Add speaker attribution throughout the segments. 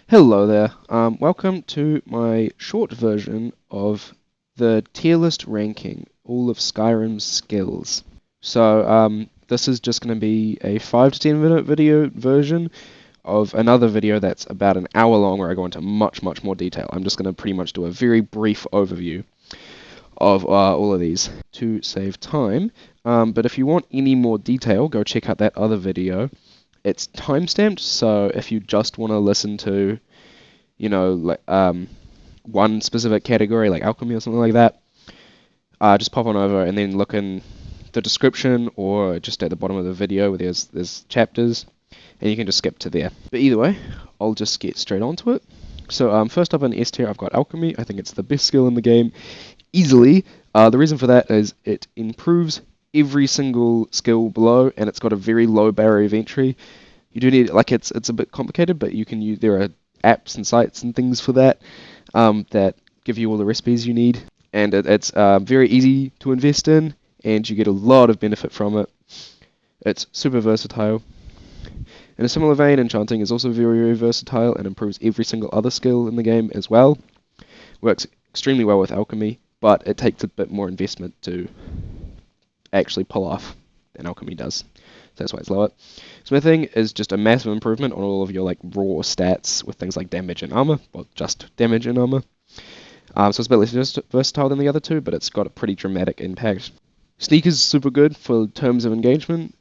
Speaker 1: Hello there. Welcome to my short version of the tier list ranking, all of Skyrim's skills. So this is just going to be a 5 to 10 minute video version of another video that's about an hour long where I go into much more detail. I'm just going to pretty much do a very brief overview of all of these to save time. But if you want any more detail, go check out that other video. It's timestamped, so if you just want to listen to, like one specific category, like Alchemy or something like that, just pop on over and then look in the description or just at the bottom of the video where there's chapters, and you can just skip to there. But either way, I'll just get straight onto it. So first up in S tier, I've got Alchemy. I think it's the best skill in the game, easily. The reason for that is it improves every single skill below, and it's got a very low barrier of entry. You do need, like, it's a bit complicated, but you can use, there are apps and sites and things for that that give you all the recipes you need, and it's very easy to invest in, and you get a lot of benefit from it. It's super versatile. In a similar vein, enchanting is also very versatile and improves every single other skill in the game as well. Works extremely well with alchemy, but it takes a bit more investment to actually pull off than alchemy does. So that's why it's lower. Smithing is just a massive improvement on all of your raw stats with things like damage and armor, well, just damage and armor. So it's a bit less versatile than the other two, but it's got a pretty dramatic impact. Sneak is super good for terms of engagement,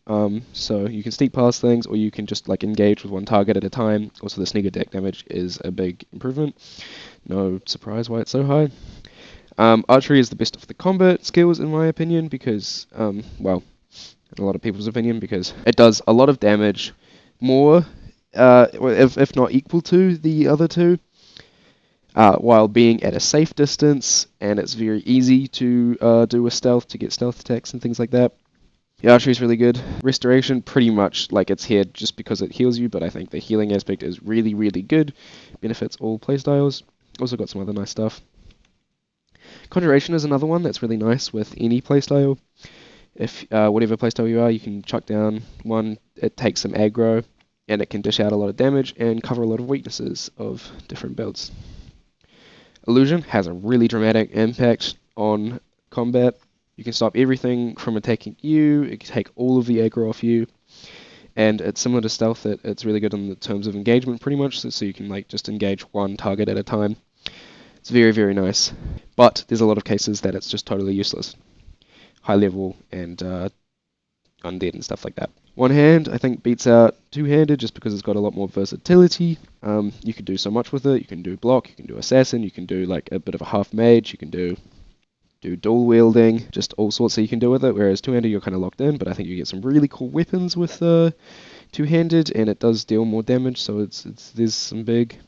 Speaker 1: so you can sneak past things, or you can just engage with one target at a time. Also, the sneak attack damage is a big improvement. No surprise why it's so high. Archery is the best of the combat skills in my opinion, because, well, in a lot of people's opinion, because it does a lot of damage, more, if not equal to the other two, while being at a safe distance, and it's very easy to do with stealth, to get stealth attacks and things like that. The archery is really good. Restoration, pretty much it's here just because it heals you, but I think the healing aspect is really good. Benefits all playstyles. Also got some other nice stuff. Conjuration is another one that's really nice with any playstyle. If whatever playstyle you are, you can chuck down one, it takes some aggro, and it can dish out a lot of damage and cover a lot of weaknesses of different builds. Illusion has a really dramatic impact on combat. You can stop everything from attacking you, it can take all of the aggro off you, and it's similar to stealth, that it's really good in the terms of engagement pretty much, so you can just engage one target at a time. It's very nice, but there's a lot of cases that it's just totally useless. High level and undead and stuff like that. One hand, I think, beats out two-handed just because it's got a lot more versatility. You can do so much with it. You can do block, you can do assassin, you can do a bit of a half mage, you can do dual wielding, just all sorts that you can do with it. Whereas two-handed, you're kind of locked in, but I think you get some really cool weapons with two-handed, and it does deal more damage. So there's some big.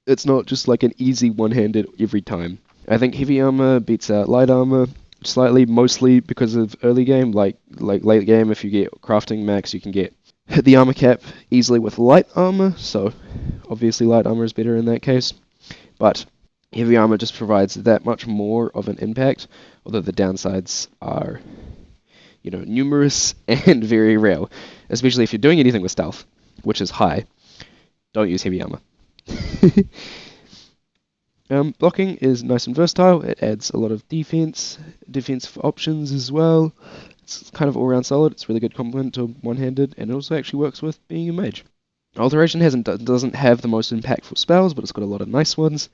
Speaker 1: It's not just an easy one-handed every time. I think heavy armor beats out light armor slightly, mostly because of early game. Like late game, if you get crafting max, you can hit the armor cap easily with light armor, so obviously light armor is better in that case. But heavy armor just provides that much more of an impact, although the downsides are, numerous and very rare, especially if you're doing anything with stealth, which is high. Don't use heavy armor. Blocking is nice and versatile. It adds a lot of defense options as well. It's kind of all-round solid. It's a really good complement to one-handed, and it also actually works with being a mage. Alteration doesn't have the most impactful spells, but it's got a lot of nice ones.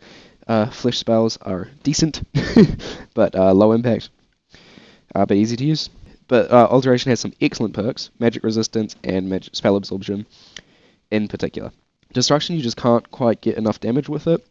Speaker 1: Flesh spells are decent, but low impact, but easy to use. But Alteration has some excellent perks: magic resistance and magic spell absorption in particular. Destruction, you just can't quite get enough damage with it,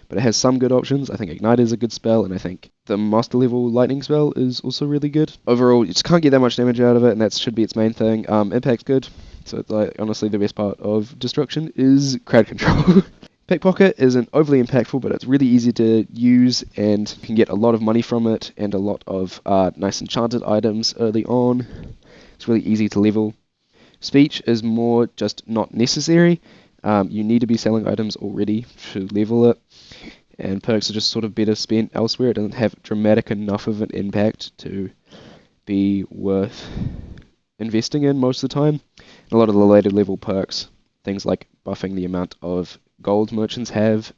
Speaker 1: but it has some good options. I think Ignite is a good spell, and I think the Master Level Lightning spell is also really good. Overall, you just can't get that much damage out of it, and that should be its main thing. Impact's good, so it's honestly the best part of Destruction is crowd control. Pickpocket isn't overly impactful, but it's really easy to use, and you can get a lot of money from it, and a lot of nice enchanted items early on. It's really easy to level. Speech is more just not necessary. You need to be selling items already to level it, and perks are just sort of better spent elsewhere. It doesn't have dramatic enough of an impact to be worth investing in most of the time. And a lot of the later level perks, things like buffing the amount of gold merchants have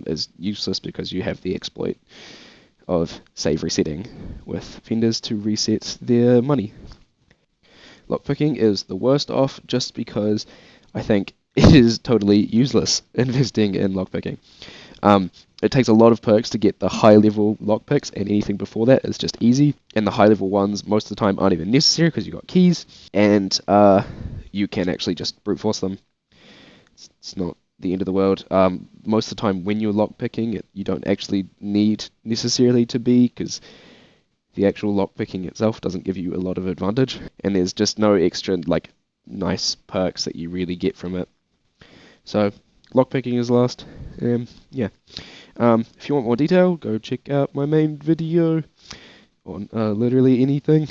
Speaker 1: is useless because you have the exploit of save resetting with vendors to reset their money. Lockpicking is the worst off just because I think it is totally useless investing in lockpicking. It takes a lot of perks to get the high level lockpicks, and anything before that is just easy. And the high level ones most of the time aren't even necessary because you've got keys, and you can actually just brute force them. It's not the end of the world. Most of the time when you're lockpicking, you don't actually need necessarily to be, because the actual lockpicking itself doesn't give you a lot of advantage, and there's just no extra like nice perks that you really get from it. So lockpicking is last. Yeah. If you want more detail, go check out my main video on literally anything.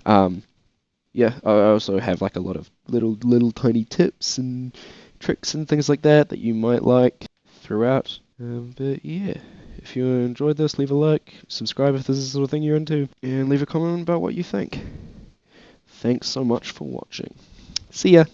Speaker 1: Yeah, I also have like a lot of little tiny tips and tricks and things like that you might like throughout. But yeah, if you enjoyed this, leave a like, subscribe if this is the sort of thing you're into, and leave a comment about what you think. Thanks so much for watching. See ya!